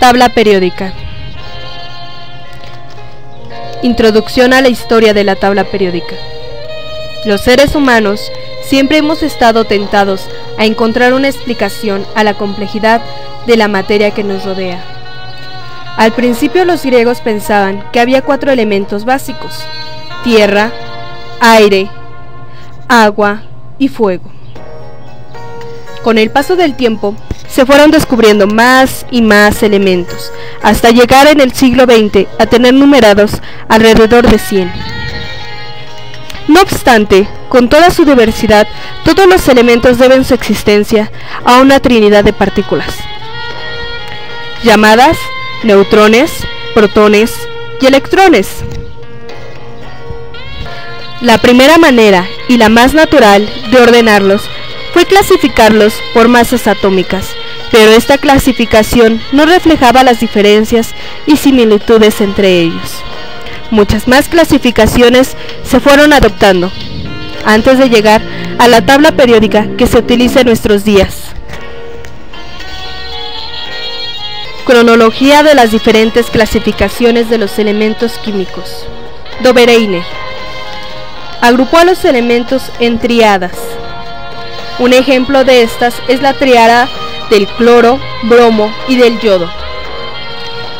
Tabla periódica. Introducción a la historia de la tabla periódica. Los seres humanos siempre hemos estado tentados a encontrar una explicación a la complejidad de la materia que nos rodea. Al principio los griegos pensaban que había 4 elementos básicos: tierra, aire, agua y fuego. Con el paso del tiempo se fueron descubriendo más y más elementos, hasta llegar en el siglo XX a tener numerados alrededor de 100. No obstante, con toda su diversidad, todos los elementos deben su existencia a una trinidad de partículas, llamadas neutrones, protones y electrones. La primera manera, y la más natural, de ordenarlos fue clasificarlos por masas atómicas, pero esta clasificación no reflejaba las diferencias y similitudes entre ellos. Muchas más clasificaciones se fueron adoptando, antes de llegar a la tabla periódica que se utiliza en nuestros días. Cronología de las diferentes clasificaciones de los elementos químicos. Dobereiner agrupó a los elementos en triadas. Un ejemplo de estas es la triada del cloro, bromo y del yodo.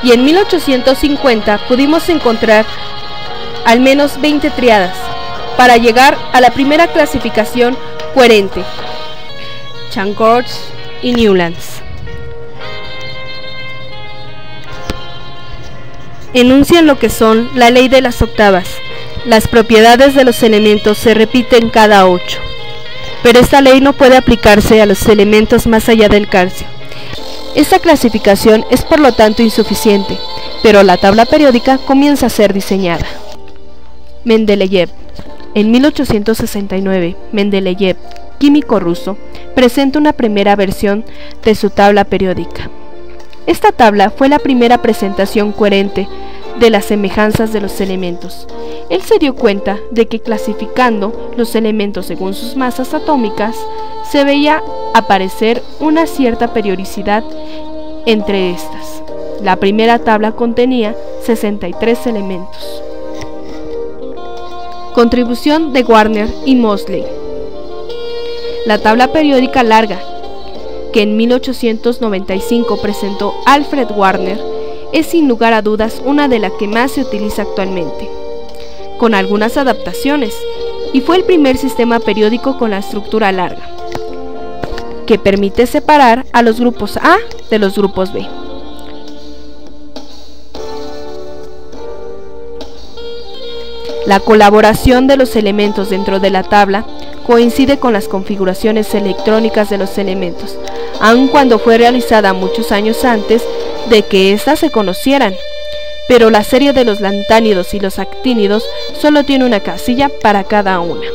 Y en 1850 pudimos encontrar al menos 20 triadas para llegar a la primera clasificación coherente, Changors y Newlands. Enuncian lo que son la ley de las octavas. Las propiedades de los elementos se repiten cada 8. Pero esta ley no puede aplicarse a los elementos más allá del calcio. Esta clasificación es por lo tanto insuficiente, pero la tabla periódica comienza a ser diseñada. Mendeleev. En 1869, Mendeleev, químico ruso, presenta una primera versión de su tabla periódica. Esta tabla fue la primera presentación coherente de las semejanzas de los elementos. Él se dio cuenta de que clasificando los elementos según sus masas atómicas, se veía aparecer una cierta periodicidad entre estas. La primera tabla contenía 63 elementos. Contribución de Warner y Moseley. La tabla periódica larga, que en 1895 presentó Alfred Warner, es sin lugar a dudas una de las que más se utiliza actualmente, con algunas adaptaciones, y fue el primer sistema periódico con la estructura larga, que permite separar a los grupos A de los grupos B. La colaboración de los elementos dentro de la tabla coincide con las configuraciones electrónicas de los elementos, aun cuando fue realizada muchos años antes de que éstas se conocieran, pero la serie de los lantánidos y los actínidos solo tiene una casilla para cada una.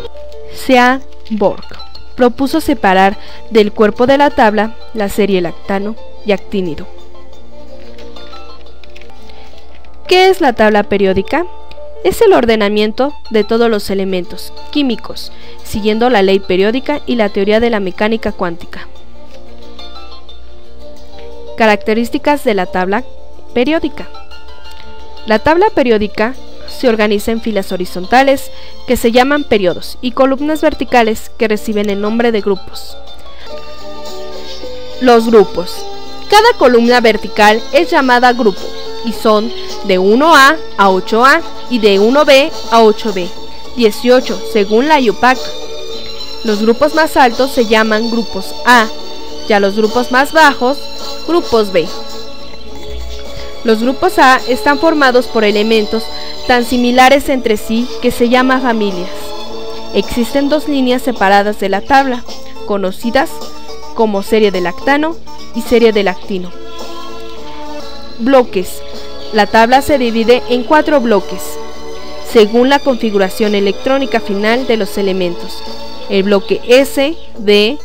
C.A. Borg propuso separar del cuerpo de la tabla la serie lactano y actínido. ¿Qué es la tabla periódica? Es el ordenamiento de todos los elementos químicos, siguiendo la ley periódica y la teoría de la mecánica cuántica. Características de la tabla periódica. La tabla periódica se organiza en filas horizontales que se llaman periodos y columnas verticales que reciben el nombre de grupos. Los grupos. Cada columna vertical es llamada grupo y son de 1A a 8A y de 1B a 8B, 18 según la IUPAC. Los grupos más altos se llaman grupos A, y a los grupos más bajos, grupos B. Los grupos A están formados por elementos tan similares entre sí que se llaman familias. Existen 2 líneas separadas de la tabla, conocidas como serie de lactano y serie de lactino. Bloques. La tabla se divide en 4 bloques, según la configuración electrónica final de los elementos. El bloque S, D,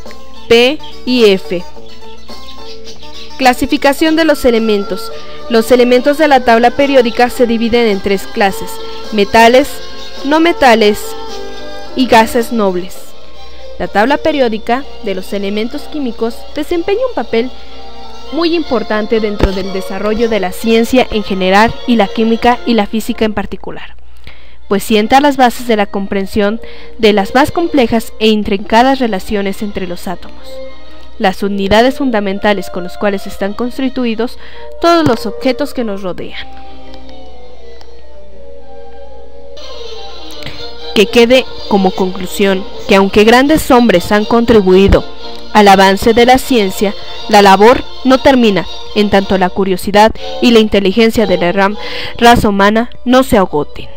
P y F. Clasificación de los elementos. Los elementos de la tabla periódica se dividen en 3 clases: metales, no metales y gases nobles. La tabla periódica de los elementos químicos desempeña un papel muy importante dentro del desarrollo de la ciencia en general y la química y la física en particular, pues sienta las bases de la comprensión de las más complejas e intrincadas relaciones entre los átomos, las unidades fundamentales con las cuales están constituidos todos los objetos que nos rodean. Que quede como conclusión que aunque grandes hombres han contribuido al avance de la ciencia, la labor no termina en tanto la curiosidad y la inteligencia de la raza humana no se agoten.